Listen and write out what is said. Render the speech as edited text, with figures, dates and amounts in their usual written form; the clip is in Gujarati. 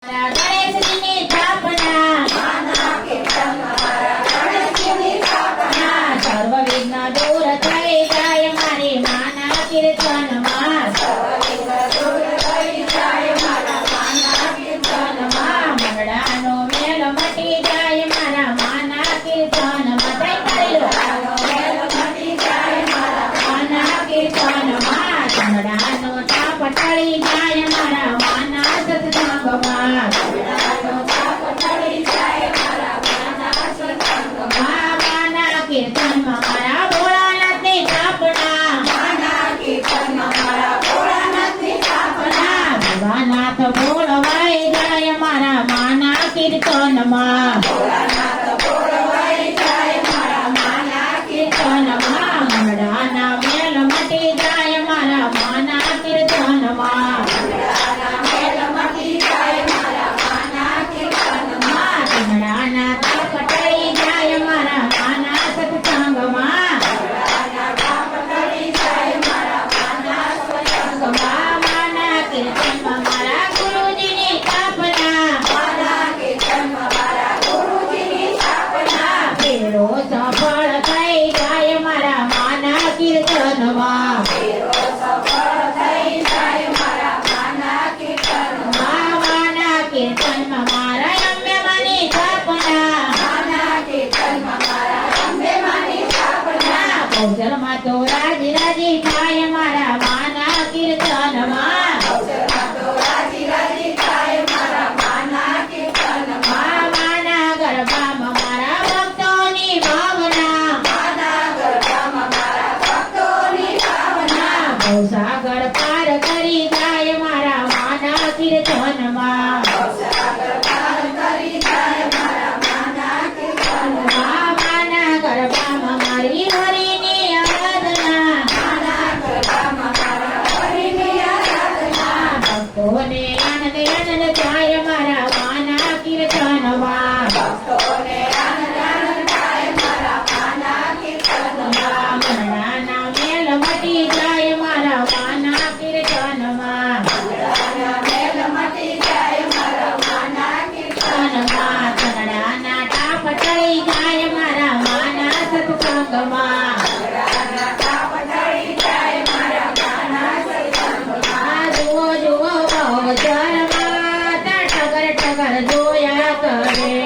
ગણેશજીની સ્થાપના સર્વ વિઘ્ન દૂર થઈ જાય મારી માના કીર્તનમાં મંગળાનો મેલ મટી જાય મારા માના કીર્તનમાં માના કીર્તનમાં મંગળાનો તાપ ટળી જાય મારા માના સત્સંગમાં માના કીર્તનમાં મારા ભોળાનાથની સ્થાપના ભોળાનાથ બોલવાઈ જાય મારા માના કીર્તનમાં મંગળાના મેલ મટી જાય મારા માના કીર્તનમાં મંગળાના તાપ ટળી જાય મારા માના સત્સંગમાં માના કીર્તનમાં મારા ગુરુજીની સ્થાપના ફેરો સફળ થઈ જાય મારા માના કીર્તનમાં માના કીર્તનમાં મારા અંબેમાની સ્થાપના કૌશલમાં તો રાજી રાજી થાય મારા માના કીર્તનમાં માના ગરબામાં મારા ભક્તોની ભાવના ભવસાગર પાર કરી જાય મારા માના કીર્તનમાં માના ગરબામાં મારી હરિની આરાધના ભક્તોને આનંદ આનંદ થાય મારા માના કીર્તનમાં મંગળાના મેલ મટી જાય મારા માના કીર્તનમાં મંગળાના તાપ ટળી જાય મારા માના સત્સંગમાં જુઓ જુઓ બહુ જરમાં ટગર ટગર જોયા કરે